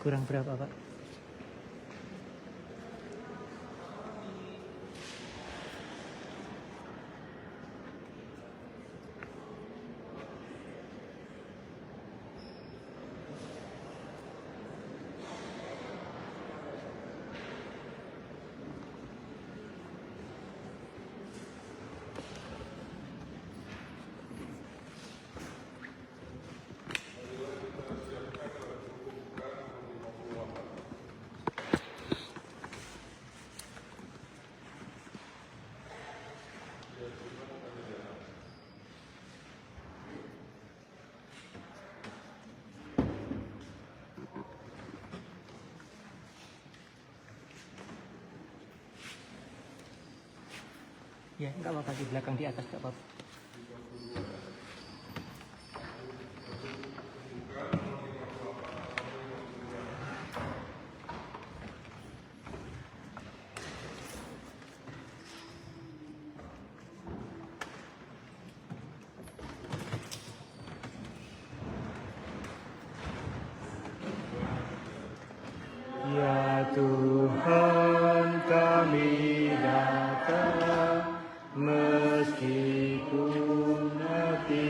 Kurang berapa, Pak? Ya, enggak apa-apa, di belakang, di atas, enggak apa-apa. Ya Tuhan, kami datang meskipun hati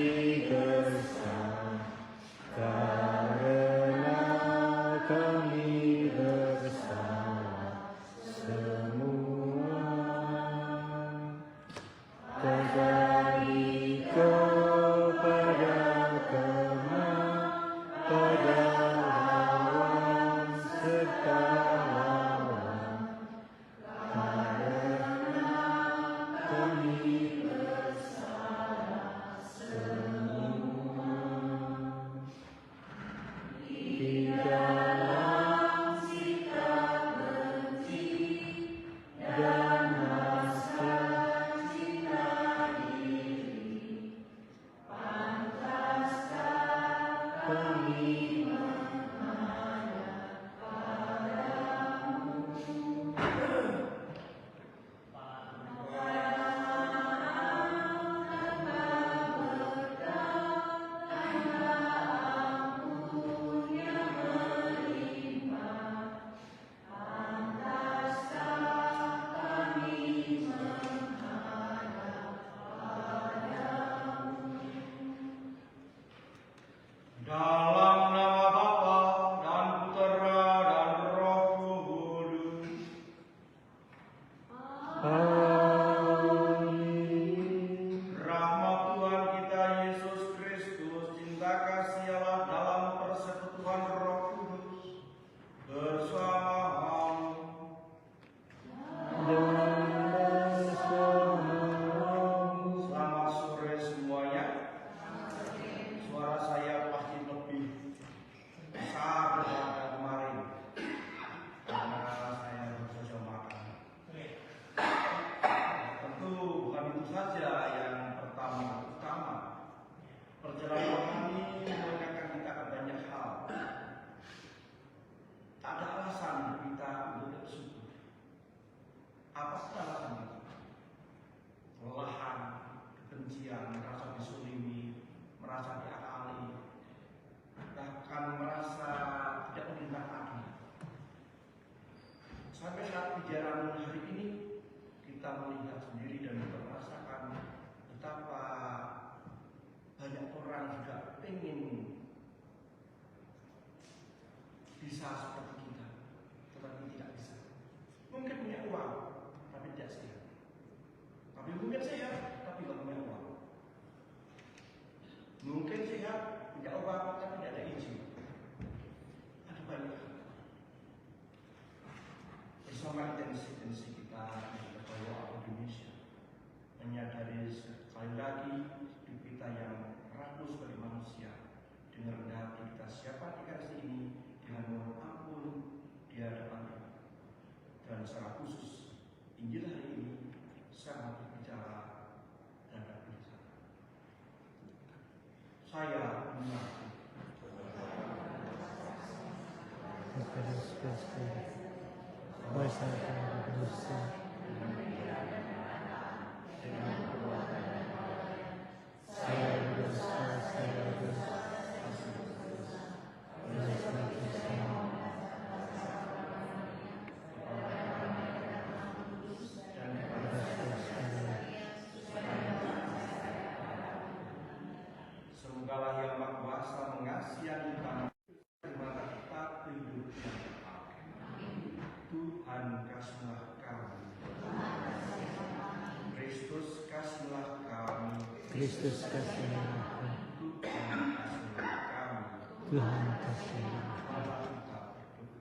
gersang, karena kami bersalah semua. Kembali kepada pada lawan serta lawan, karena kami bersalah semua. Di dalam sikap benci dan rasa cinta diri, pantaskah kami menghadap padamu? Dalam nama Bapa dan Putera dan Roh Kudus. Amin. Rahmat Tuhan kita Yesus Kristus, cinta kasih Allah dalam persekutuan Roh Kudus bersama-sama. Selamat sore semuanya. Suara saya pasti lebih besar daripada kemarin karena saya baru saja makan. Tentu bukan itu saja yang utama. Perjalanan kami mengingatkan kita ke banyak hal. Tak ada alasan kita untuk bersyukur. Apa sih alasan itu? Kelelahan, kebencian, merasa disulimi, merasa diakali, bahkan merasa tidak mendengar lagi. Sampai saat perjalanan hari ini kita melihat sendiri dan merasakan betapa banyak orang juga ingin bisa seperti kita, tetapi tidak bisa. Mungkin punya uang, tapi tidak sehat. Tapi mungkin sehat, tapi tidak punya uang. Mungkin sehat, punya uang, tapi tidak ada izin. Ada banyak. Bersama intensi kita di Kepala Indonesia, menyadari sekali lagi hidup kita yang rapuh sebagai manusia, dengan rendah hati kita siapa dikasih ini dengan mohon ampun di hadapan Tuhan. Dan secara khusus Injil hari ini sangat berbicara terhadap kita. Saya mengaku Kristus kasihaniku, Tuhan kasihi kami. Tuhan kasihaniku. Allah kita berdoa.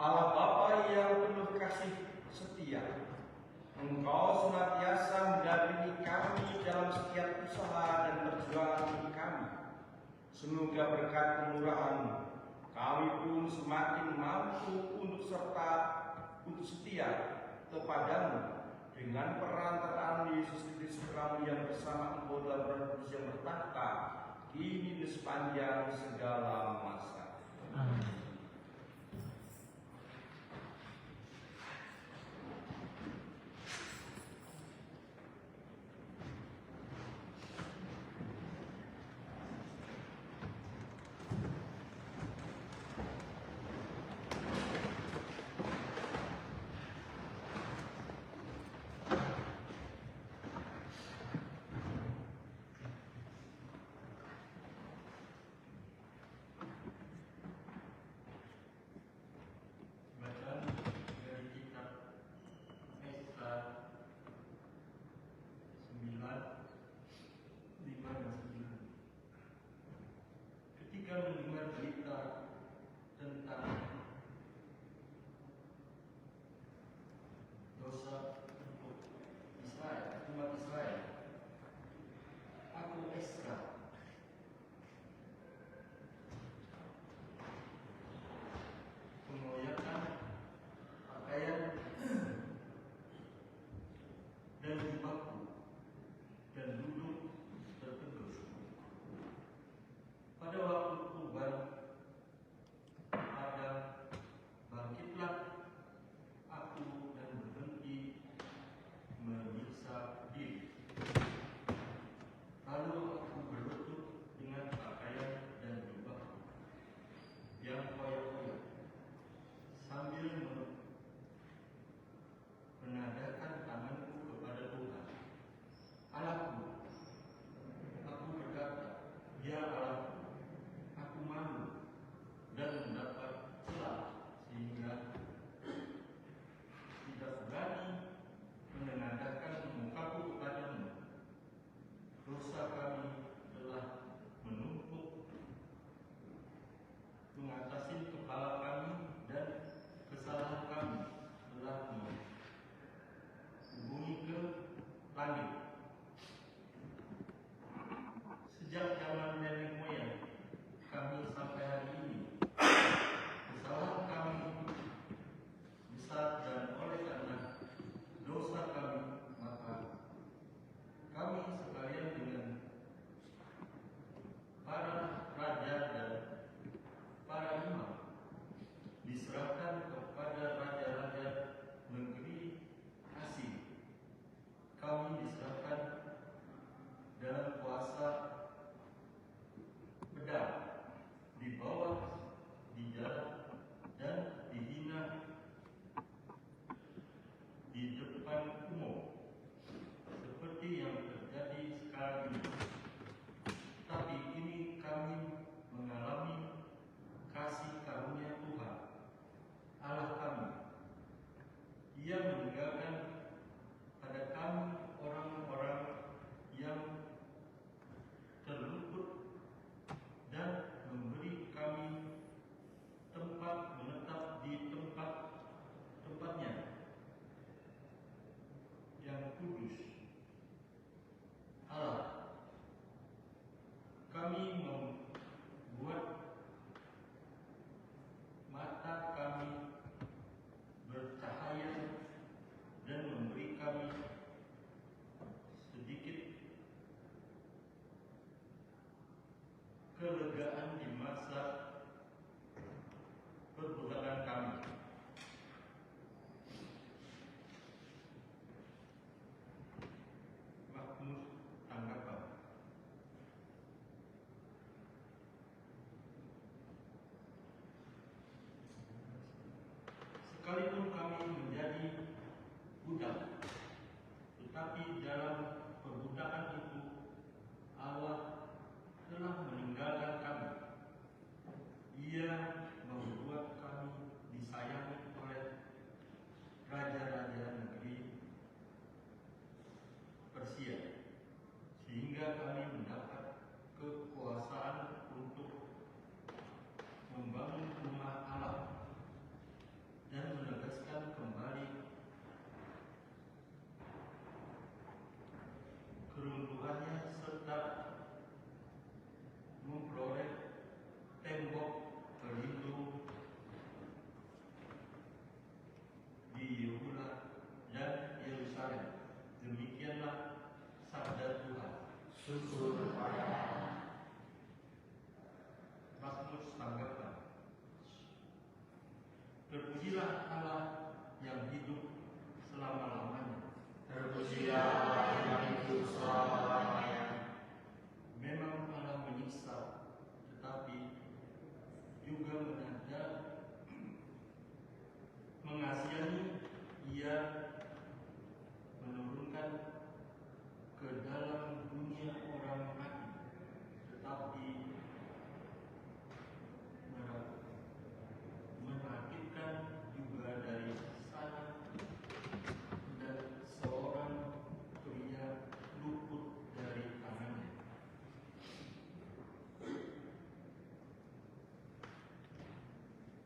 Allah Bapa yang penuh kasih setia, Engkau senantiasa mendampingi kami dalam setiap usaha dan perjuangan kami. Semoga berkat kemurahan-Mu, kami pun semakin mampu untuk setia kepadamu dengan perantaraan Yesus Kristus kami yang bersama Engkau dalam Roh Kudus yang bertahta kini di sepanjang segala masa. Amin. Bacaan dari kitab Esra 9, 5 dan 9. Ketika mendengar berita tentang dosa untuk Israel, umat Israel, aku Esra mengoyakkan pakaian dan jubahku dan duduk tertegun. Pada waktu kurban ada bangkitlah aku dan berhenti menyiksa diri. Lalu aku berlutut dengan pakaian dan jubahku yang koyak-koyak sambil menadahkan tanganku kepada Tuhan Allahku. Aku berkata, ya Allahku, aku malu dan mendapat celah sehingga tidak berani menengadahkan mukaku kepadamu. Dosa kami telah menumpuk mengatasi kepala kami dan kesalahan kami telah menghubungi ke langit. Sejak zaman nenek moyang kami sampai hari ini, kesalahan kami besar dan oleh karena dosa kami maka kami sekalian dengan para raja dan para imam diserahkan kepada raja-raja negeri asing. Kami diserahkan dalam kuasa pedang, dibawa, dijalan, dan dihina di depan umum, seperti yang terjadi sekarang ini. Tapi kini kami mengalami kasih karunia Tuhan Allah kami. Ia meninggalkan pada kami orang-orang yang terluput dan memberi kami tempat menetap di tempat-tempatnya yang kudus. Allah, kami membuat mata kami bercahaya dan memberi kami sedikit kelegaan di masa perbudakan kami. Mahmud tanggapan. Sekalipun kami menjadi budak, tetapi dalam perbudakan itu Allah telah meninggalkan kami. Ia membuat kami disayangi oleh tanggapan. Terpujilah Allah yang hidup selama-lamanya. Terpujilah Allah yang hidup selama-lamanya. Memang Allah menyiksa, tetapi juga mengasihi. Ia menurunkan ke dalam dunia orang mati, tetapi merakitkan juga dari sana, dan seorang pria luput dari tangannya.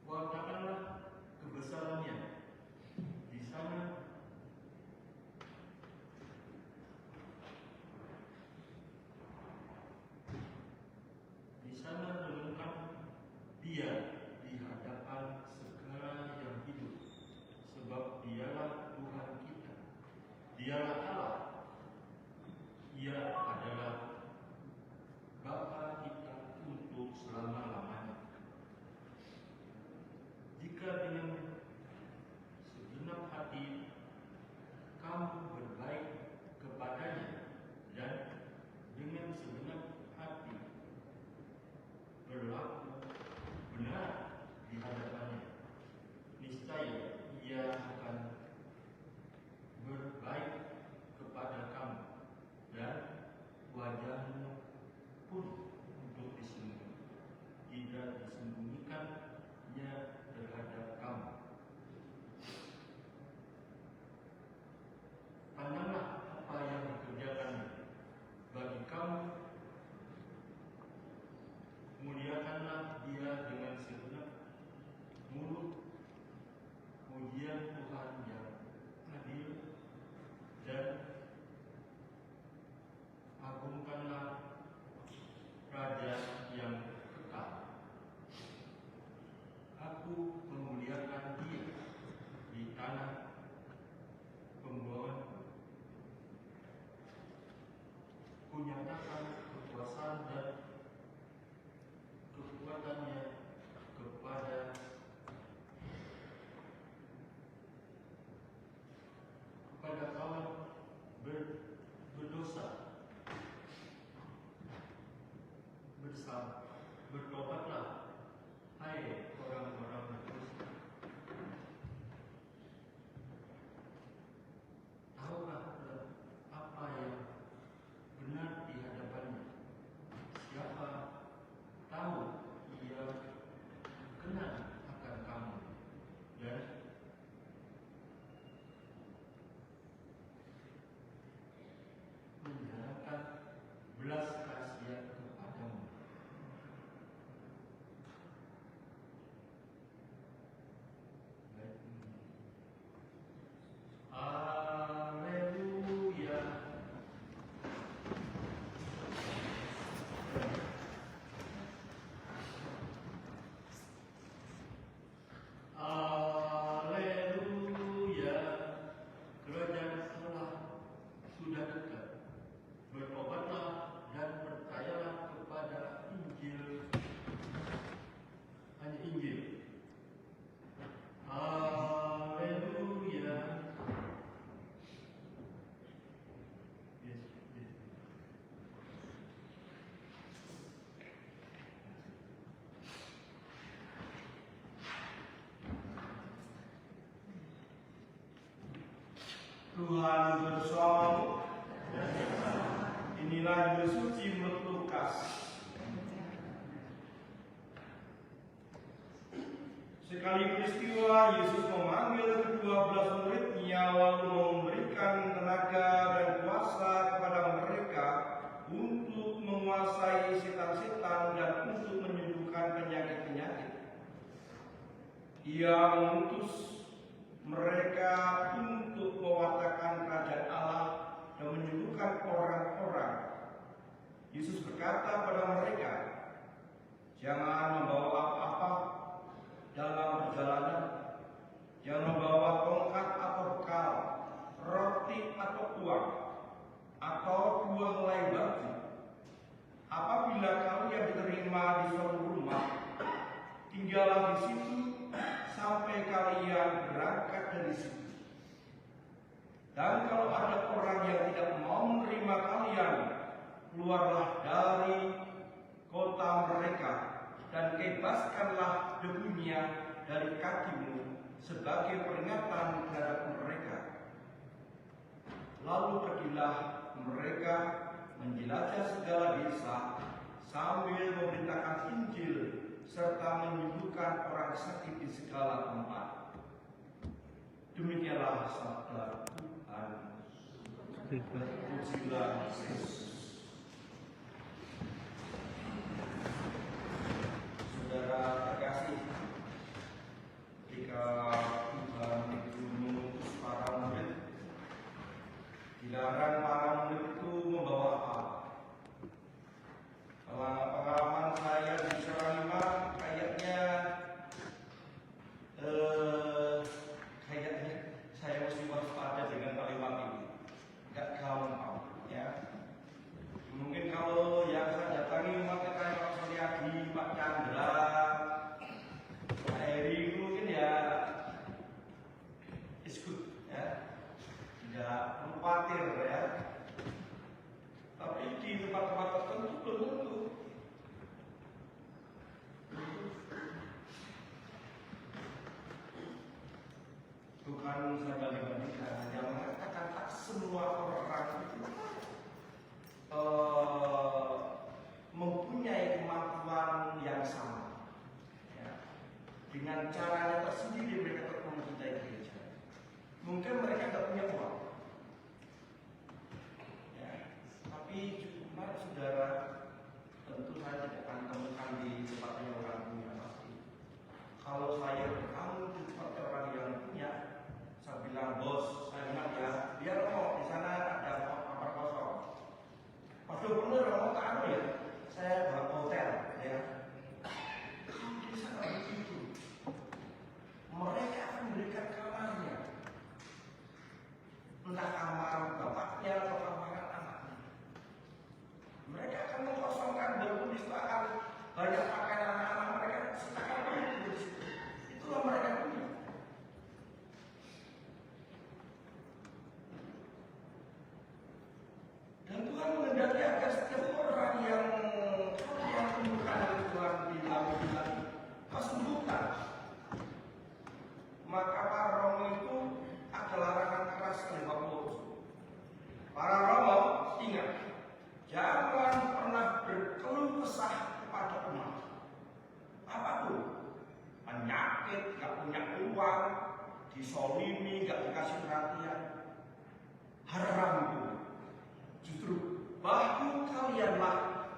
Wartakanlah kebesarannya di sana. Di sana renungkan Dia di hadapan segala yang hidup, sebab Dialah Tuhan kita. Dialah Allah. Ia adalah Bapa kita untuk selama-lamanya. Jika dengan segenap hati kamu berbaik kepadanya dan dengan segenap hati berlaku benar di hadapannya, niscaya Ia akan berbaik kepada kamu, dan wajahmu pun untuk tidak disembunyikannya terhadap kamu. Pandanglah apa yang dikerjakannya bagi kamu, muliakanlah Dia dengan segenap mulut. Pujian Tuhan yang adil, dan agungkanlah Raja yang kekal. Aku memuliakan Dia di tanah pembuanganku. Kunyatakan kekuasaan dan kekuatannya kepada kawan berdosa. Bertobatlah, hai orang-orang berdosa. Tahukah apa yang benar di hadapannya? Siapa tahu Ia kenal akan kamu, dan menjalankan belas kasihan kepadamu. Baik. Haleluya. Haleluya. Kerajaan Allah sudah dekat. Bertobatlah dan percayalah kepada Injil. Hanya Injil. Haleluya. Yes, yes. Tuhan bersamamu. Inilah Injil suci menurut Lukas. Sekali peristiwa, Yesus memanggil ke-12 murid-Nya lalu memberikan tenaga dan kuasa kepada mereka untuk menguasai setan-setan dan untuk menyembuhkan penyakit-penyakit. Ia mengutus mereka untuk mewartakan kerajaan Allah dan menyembuhkan orang-orang. Yesus berkata pada mereka, "Jangan membawa apa-apa dalam perjalanan. Jangan membawa tongkat atau bekal, roti atau uang, atau 2 helai baju. Apabila kalian diterima di suatu rumah, melawan mereka, dan bebaskanlah debunya dari kakimu sebagai peringatan terhadap mereka. Lalu pergilah mereka menjelajah segala desa sambil memberitakan Injil serta menyembuhkan orang sakit di segala tempat. Demikianlah sabda Tuhan. Pujilah Kristus. Saudara terkasih, ketika Tuhan itu mengutus para murid, dilarang para murid itu membawa apa? Pengalaman saya di Serang kayaknya saya mesti waspada dengan kalimat ini. Gak gampang, ya. Mungkin kalau yang saya datangi umat kayak Pak Suryadi, Pak Chandra, Pak Heri, mungkin ya is good, ya. Tidak perlu khawatir, ya. Tapi di tempat-tempat tertentu belum tentu. Bukan saya banding-bandingkan, yang mengatakan tak semua orang itu mempunyai kemampuan yang sama, ya. Dengan caranya tersendiri mereka tetap mencintai gereja. Mungkin mereka tidak punya uang, ya. Tapi cuma saudara, tentu saya tidak akan temukan di tempatnya orang punya pasti. Kalau saya bertemu di tempat orang yang punya, saya bilang, bos, saya bilang ya, biar kok di sana ada kamar kosong. Pas bener mau ke anu ya, saya bawa hotel, ya. Kalau di sana begitu, mereka akan memberikan kamarnya, entah kamar bapaknya atau kamar anaknya. Mereka akan mengkosongkan dan akan banyak pakaian anak-anak mereka, silakan pergi di situ. Itulah mereka punya. Dan Tuhan menghendaki agar setiap orang yang menemukan dari Tuhan di dalam hidup kesembuhan. Maka para Romo itu ada larangan keras dari Paulus. Para Romo ingat, jangan pernah berkeluh kesah kepada umat. Apapun, penyakit, gak punya uang, disolimi, gak dikasih perhatian, haram itu. Justru bahu kalianlah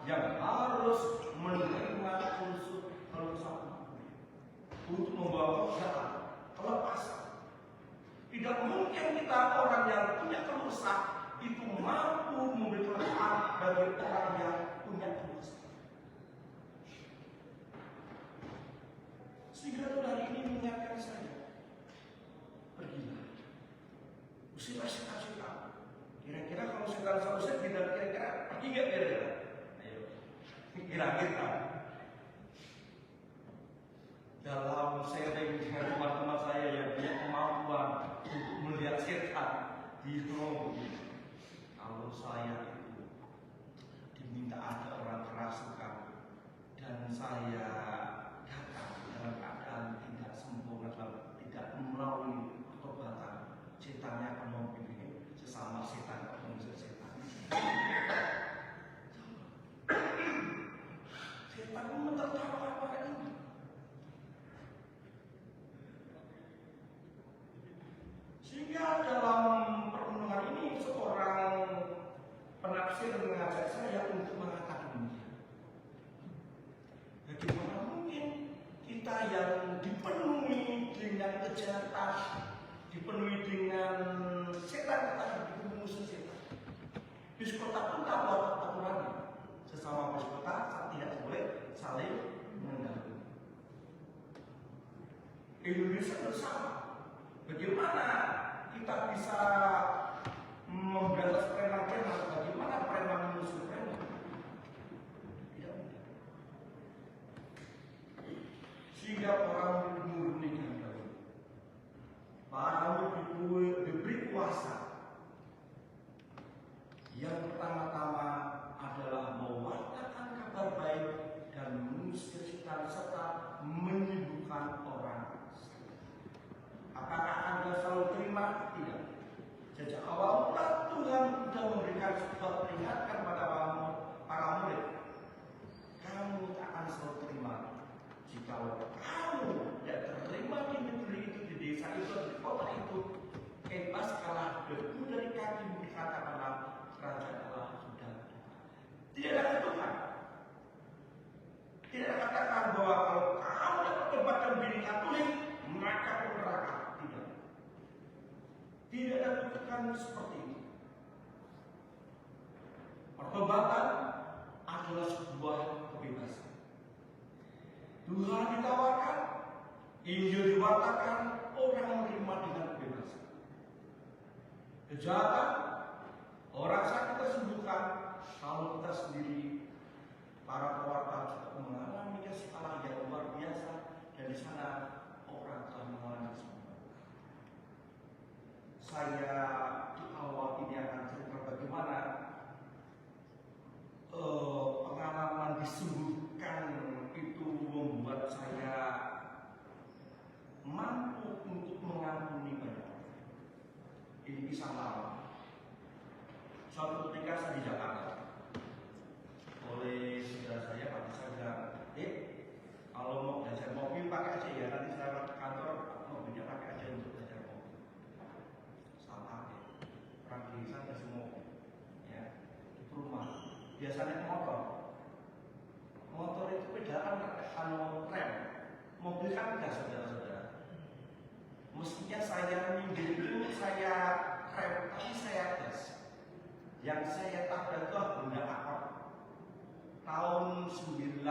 yang harus menerima unsur kelusahan untuk membawa jalan kelepasan. Tidak mungkin kita orang yang punya kelusan itu mampu memberi manfaat bagi orang yang punya kelusan. Sehingga Tuhan hari ini mengingatkan saya, pergilah, usirlah setan-setan. Kira-kira kalau setan selesai, kira-kira pergi nggak kira-kira? Ayo, kira-kira. Dalam sharing dengan teman-teman saya yang punya kemampuan untuk melihat setan di rumah, kalau saya itu diminta ada orang kerasukan dan saya datang dalam keadaan tidak sempurna, tidak melalui pertobatan, setannya akan membimbing sesama setan atau manusia setan. Setan pun mentertawakan pada ini. Sehingga dalam perundungan ini seorang penafsir mengajak saya untuk mengatakan demikian. Bagaimana mungkin kita yang dipenuhi dengan kejahatan, dipenuhi dengan setan, kita dipenuhi musuh setan. Biskota pun tahu aturannya. Sesama biskota tidak boleh saling mengganggu. Indonesia bersama. Bagaimana kita bisa memberantas preman-preman? Bagaimana preman musuh preman? Tidak mudah. Sehingga orang murnikan dahulu. Para diberi kuasa. Yang pertama-tama adalah mewartakan kabar baik dan mengatakan bahwa kalau kamu dapat tempat dan diri Katolik, maka ke neraka. Tidak. Tidak ada kutukan seperti itu. Pertobatan adalah sebuah kebebasan. Tuhan ditawarkan, Injil diwartakan, orang menerima dengan kebebasan. Kejahatan, orang sakit tersembuhkan, kalau kita sendiri, para pewarta juga mengalami kasih Allah yang luar biasa, dan di sana orang telah mengalami semua. Saya di awal ini akan cerita bagaimana pengalaman disembuhkan itu membuat saya mampu untuk mengampuni banyak orang. Ini kisah lama. Suatu ketika saya di Jakarta, oleh saudara saya, Pak saya bilang, kalau mau belajar mobil pakai aja ya, nanti saya ke kantor mobilnya pakai aja untuk belajar mobil. Salah ya, orang desa kasih mobil, ya di perumahan. Biasanya motor itu pedalan rem, mobil kan enggak, saudara-saudara. Mestinya saya minggir dulu, saya rem, tapi saya gas. Yang saya tabrak itu Honda Accord tahun 98,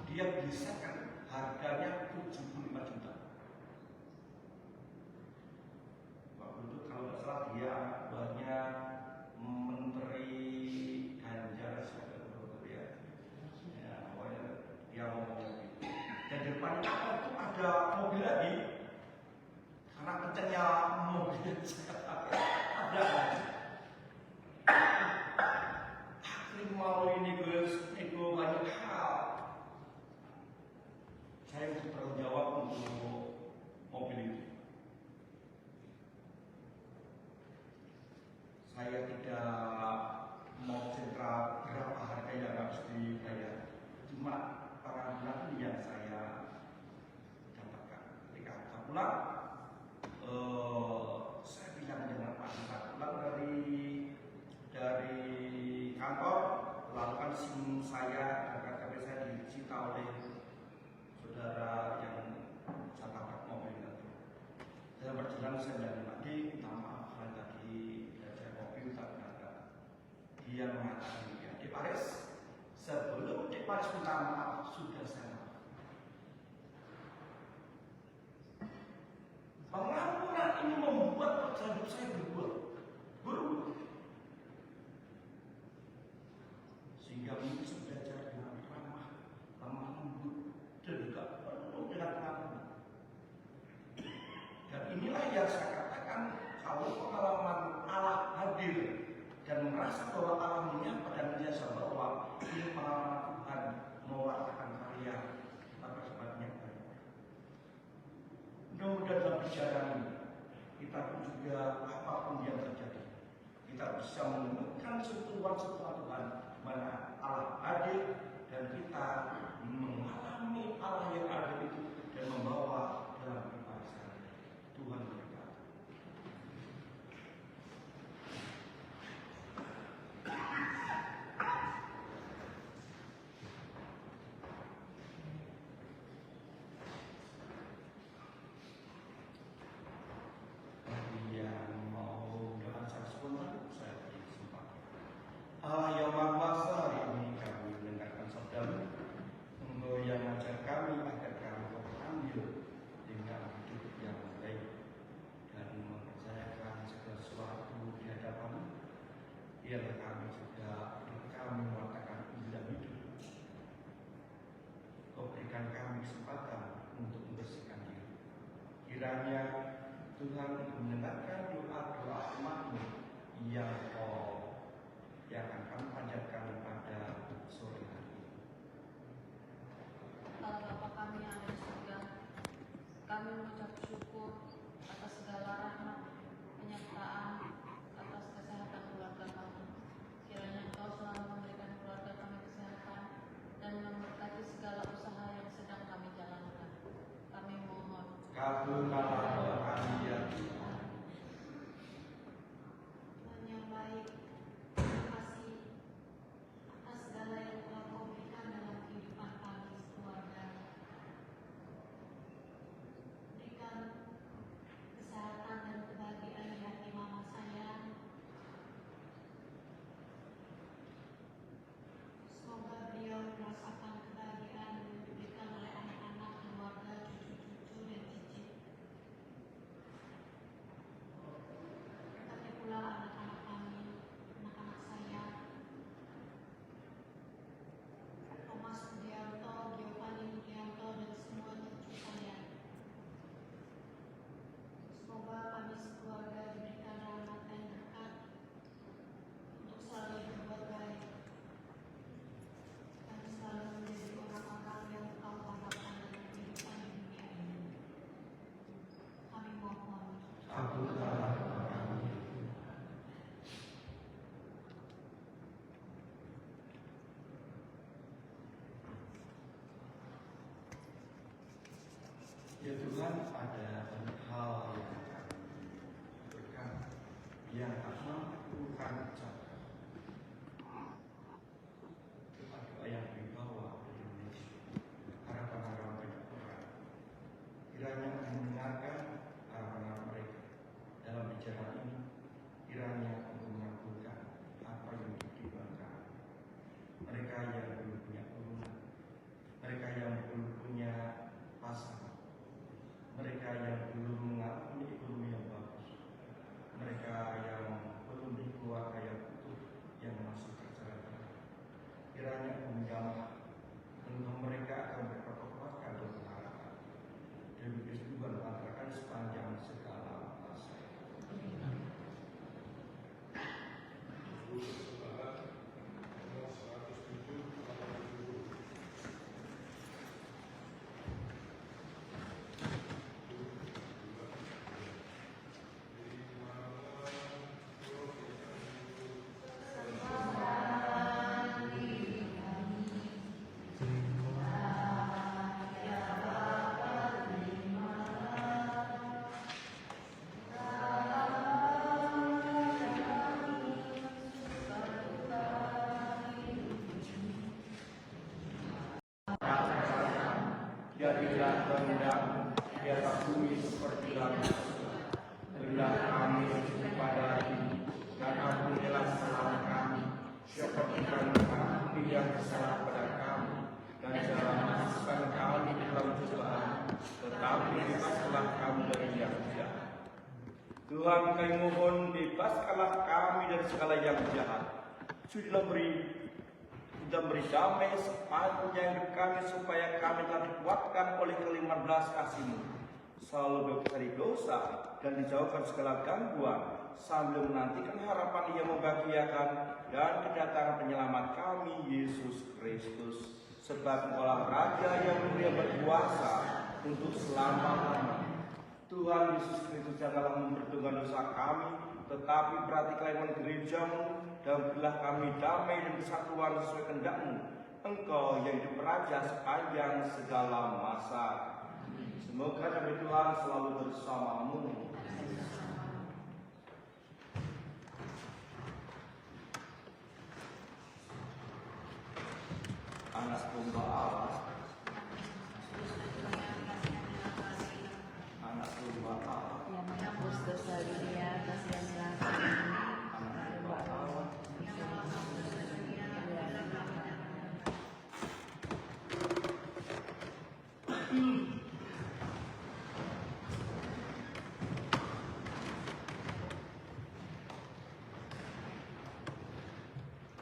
dia bisa kan harganya 75 juta. Waktu itu kalau nggak salah dia buahnya Menteri Ganjar ya, pokoknya dia ngomongnya gitu. Dan di depan kapal itu ada mobil lagi, karena kencangnya mobil ada lagi. Mau ini guys, itu banyak hal. Saya harus bertanggung jawab untuk mobil itu. Saya tidak mau cerita berapa harga yang harus dibayar. Cuma pengambilan yang saya dapatkan. Ketika saya pulang, saya bilang dengan Pak Ustaz, pulang dari kantor, lalu kan SIM saya dan KTP saya disita oleh saudara yang saya tabrak mobil itu. Dalam perjalanan saya bilang, Pak, minta maaf kalau tadi belajar mobil tak benar. Dia mengatakan, Dik Paris, sebelum Dik Paris minta maaf, sudah saya maaf. Pengampunan ini membuat perjalanan hidup saya berubah. Sehingga bisa belajar dengan ramah, lemah lembut, dan juga penuh dengan pengampunan. Dan inilah yang saya katakan, kalau pengalaman Allah hadir dan merasa bahwa Allah menyapa dan menjasa bahwa ini pengalaman Tuhan mewartakan karya, maka sebabnya baik. Mudah-mudahan dalam perjalanan ini kita pun juga apapun yang terjadi, kita bisa menemukan sentuhan-sentuhan Tuhan mana Allah hadir dan kita mengalami Allah yang hadir itu dan membawa dalam kehidupan sehari-hari. Tuhan berkati. Yang mau dengan saksipun saya beri kesempatan. Allah yang Maha Kuasa, hari ini kami mendengarkan sabda-Mu, Engkau yang mengajar kami agar kami ambil dengan hidup yang baik dan mempercayakan segala sesuatu di hadapan-Mu. Biarlah kami juga kami mewartakan Injil dan hidup. Kau berikan kami kesempatan untuk membersihkan diri. Kiranya Tuhan mendengarkan doa-doa umat-Mu yang akan kami panjatkan pada sore hari ini. Allah Bapa kami yang ada di surga, kami mengucap syukur atas segala rahmat, penyertaan, atas kesehatan keluarga kami. Kiranya Engkau selalu memberikan keluarga kami kesehatan dan memberkati segala usaha yang sedang kami jalankan. Kami mohon. Kabulkanlah doa kami ya Tuhan. Tuhan ada banyak hal yang akan diberikan yang tak mampu kami ucapkan. Doa yang dibawa dari Indonesia, harapan-harapan banyak orang, kiranya akan mendengarkan harapan-harapan mereka dalam bicara ini, kiranya untuk mengabulkan apa yang dipertimbangkan. Mereka yang belum punya turunan, mereka yang belum punya pasangan, mereka yang belum mengalami ekonomi yang bagus, mereka yang belum di keluarga yang utuh, yang masih tercerai-berai. Kiranya menjamah untuk mereka akan berkekuatan dan pengharapan demi kehidupan masyarakat sepanjang segala masa. Jadilah kehendak-Mu di atas bumi seperti langit. Berilah kami rezeki pada hari ini, dan ampunilah kesalahan kami, seperti kami yang bersalah pada kami, dan jangan masukkan kami ke dalam cobaan, tetapi bebaskanlah kami dari yang jahat. Tuhan, kami mohon, bebaskanlah kami dari segala yang jahat. Sudah beri damai sepanjang hidup kami, supaya kami telah dikuatkan oleh ke-15 kasih-Mu, selalu bebas dari dosa dan dijauhkan segala gangguan, sambil menantikan harapan yang membahagiakan dan kedatangan penyelamat kami, Yesus Kristus. Sebab Engkaulah Raja yang mulia berkuasa untuk selama-lamanya. Tuhan Yesus Kristus, janganlah memperhitungkan dosa kami, tetapi perhatikanlah iman gereja-Mu, dan berilah kami damai dan kesatuan sesuai kehendak-Mu. Engkau yang hidup raja sepanjang segala masa. Semoga damai Tuhan selalu bersama-Mu. Anak domba Allah, anak domba Allah, yang menghapus dosa dunia, kasihanilah kami. anak domba Allah.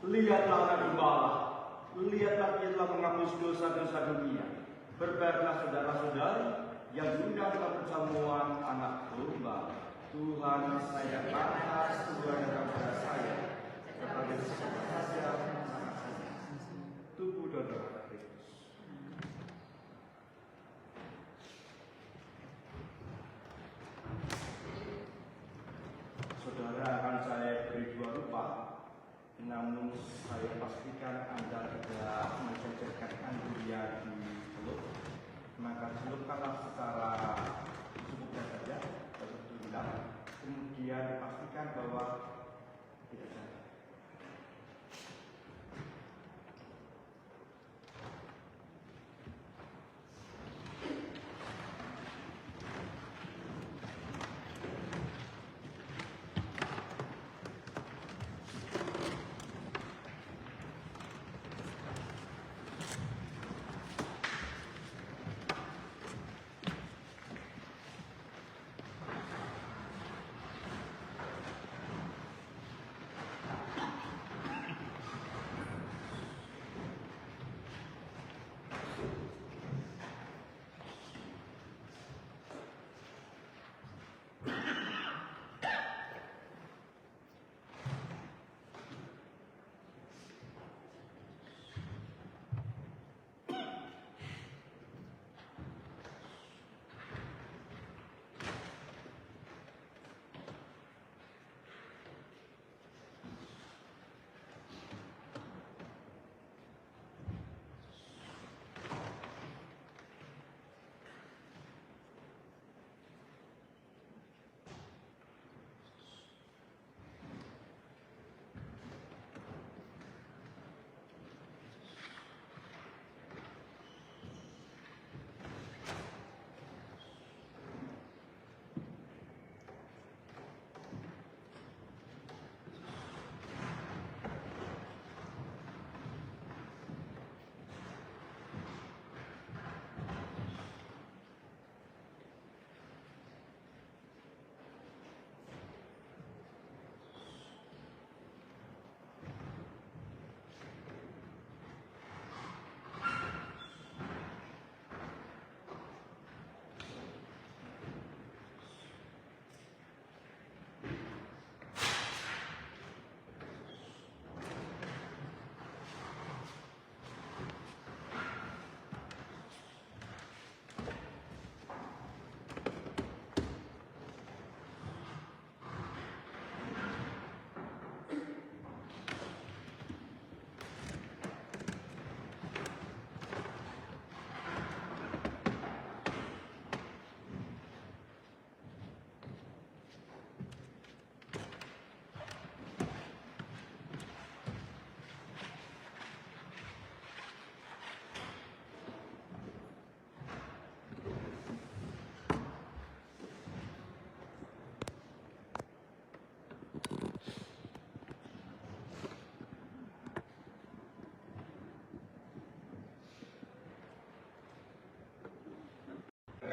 Lihatlah anak domba Allah, lihatlah Dia telah menghapus dosa-dosa dunia. Berbahagialah saudara-saudari yang diundang dalam perjamuan anak domba. Tuhan, saya pantas Tuhan datang kepada saya sebagai siapa saja tubuh dan darah Kristus. Saudara, akan saya beri dua rupa, namun saya pastikan Anda tidak mencecerkan Andrea di celup, maka celupkanlah secara cukupnya saja, seperti bilang. Kemudian dipastikan bahwa tidak jatuh.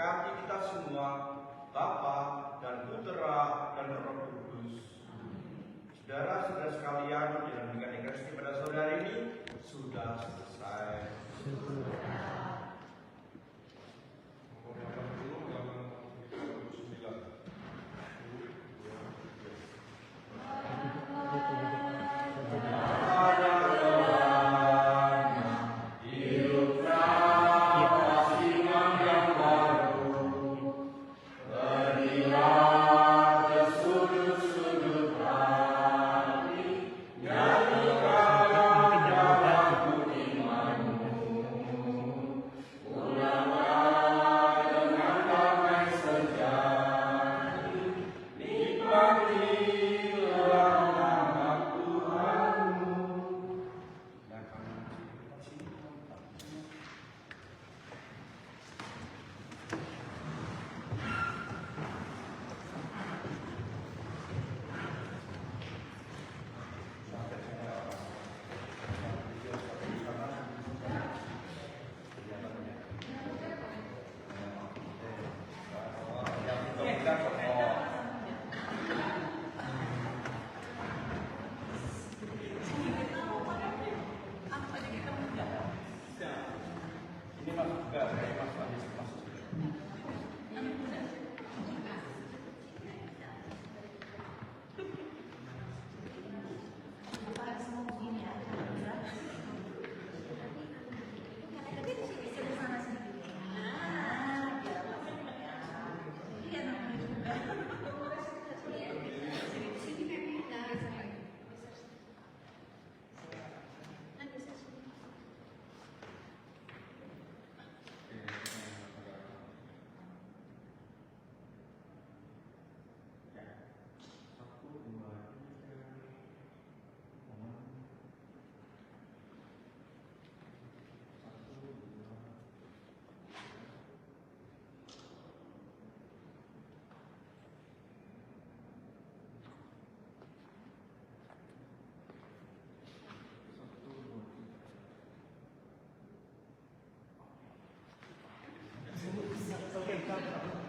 memberkati kita semua, Bapa dan Putera dan Roh Kudus. Saudara-saudara sekalian, dengan memberikan ekaristi pada sore hari ini sudah selesai. Oke,